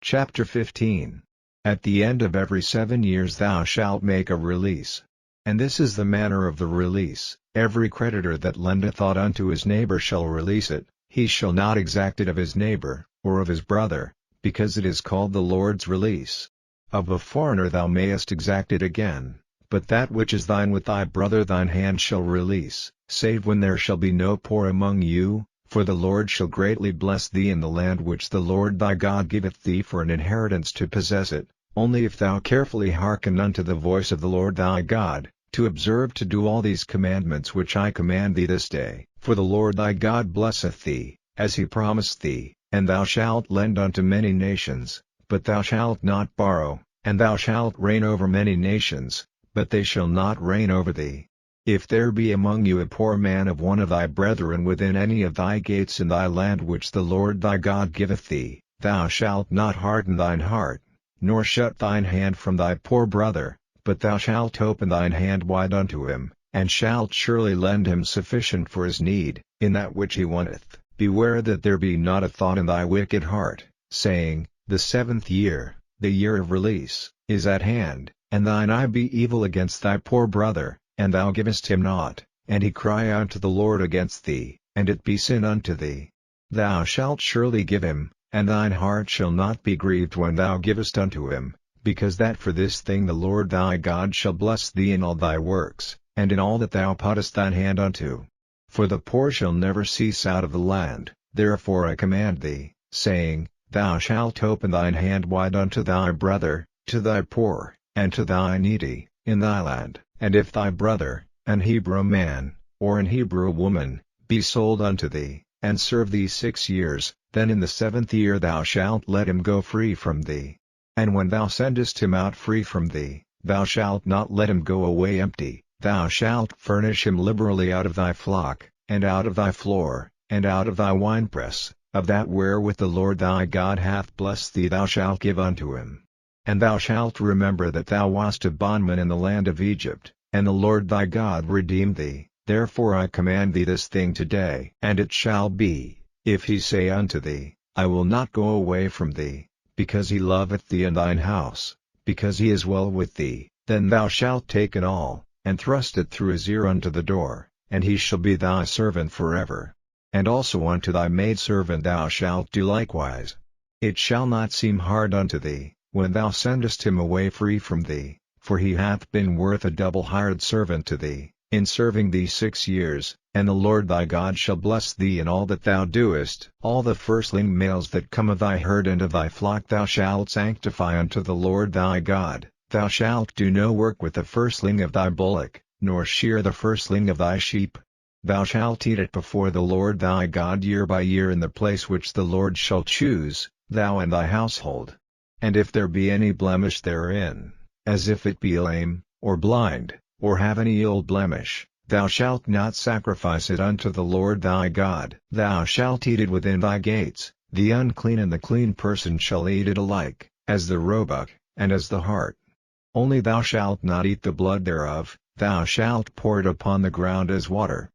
Chapter 15. At the end of every 7 years thou shalt make a release. And this is the manner of the release: every creditor that lendeth aught unto his neighbor shall release it. He shall not exact it of his neighbor, or of his brother, because it is called the Lord's release. Of a foreigner thou mayest exact it again, but that which is thine with thy brother thine hand shall release, save when there shall be no poor among you, for the Lord shall greatly bless thee in the land which the Lord thy God giveth thee for an inheritance to possess it, only if thou carefully hearken unto the voice of the Lord thy God, to observe to do all these commandments which I command thee this day. For the Lord thy God blesseth thee, as he promised thee, and thou shalt lend unto many nations, but thou shalt not borrow, and thou shalt reign over many nations, but they shall not reign over thee. If there be among you a poor man of one of thy brethren within any of thy gates in thy land which the Lord thy God giveth thee, thou shalt not harden thine heart, nor shut thine hand from thy poor brother, but thou shalt open thine hand wide unto him, and shalt surely lend him sufficient for his need, in that which he wanteth. Beware that there be not a thought in thy wicked heart, saying, The 7th year, the year of release, is at hand, and thine eye be evil against thy poor brother, and thou givest him naught, and he cry unto the Lord against thee, and it be sin unto thee. Thou shalt surely give him, and thine heart shall not be grieved when thou givest unto him, because that for this thing the Lord thy God shall bless thee in all thy works, and in all that thou puttest thine hand unto. For the poor shall never cease out of the land, therefore I command thee, saying, Thou shalt open thine hand wide unto thy brother, to thy poor, and to thy needy, in thy land. And if thy brother, an Hebrew man, or an Hebrew woman, be sold unto thee, and serve thee 6 years, then in the 7th year thou shalt let him go free from thee. And when thou sendest him out free from thee, thou shalt not let him go away empty, thou shalt furnish him liberally out of thy flock, and out of thy floor, and out of thy winepress, of that wherewith the Lord thy God hath blessed thee thou shalt give unto him. And thou shalt remember that thou wast a bondman in the land of Egypt, and the Lord thy God redeemed thee. Therefore I command thee this thing today. And it shall be, if he say unto thee, I will not go away from thee, because he loveth thee and thine house, because he is well with thee, then thou shalt take it all, and thrust it through his ear unto the door, and he shall be thy servant forever. And also unto thy maidservant thou shalt do likewise. It shall not seem hard unto thee, when thou sendest him away free from thee, for he hath been worth a double hired servant to thee, in serving thee 6 years, and the Lord thy God shall bless thee in all that thou doest. All the firstling males that come of thy herd and of thy flock thou shalt sanctify unto the Lord thy God. Thou shalt do no work with the firstling of thy bullock, nor shear the firstling of thy sheep. Thou shalt eat it before the Lord thy God year by year in the place which the Lord shall choose, thou and thy household. And if there be any blemish therein, as if it be lame, or blind, or have any ill blemish, thou shalt not sacrifice it unto the Lord thy God. Thou shalt eat it within thy gates. The unclean and the clean person shall eat it alike, as the roebuck, and as the hart. Only thou shalt not eat the blood thereof, thou shalt pour it upon the ground as water.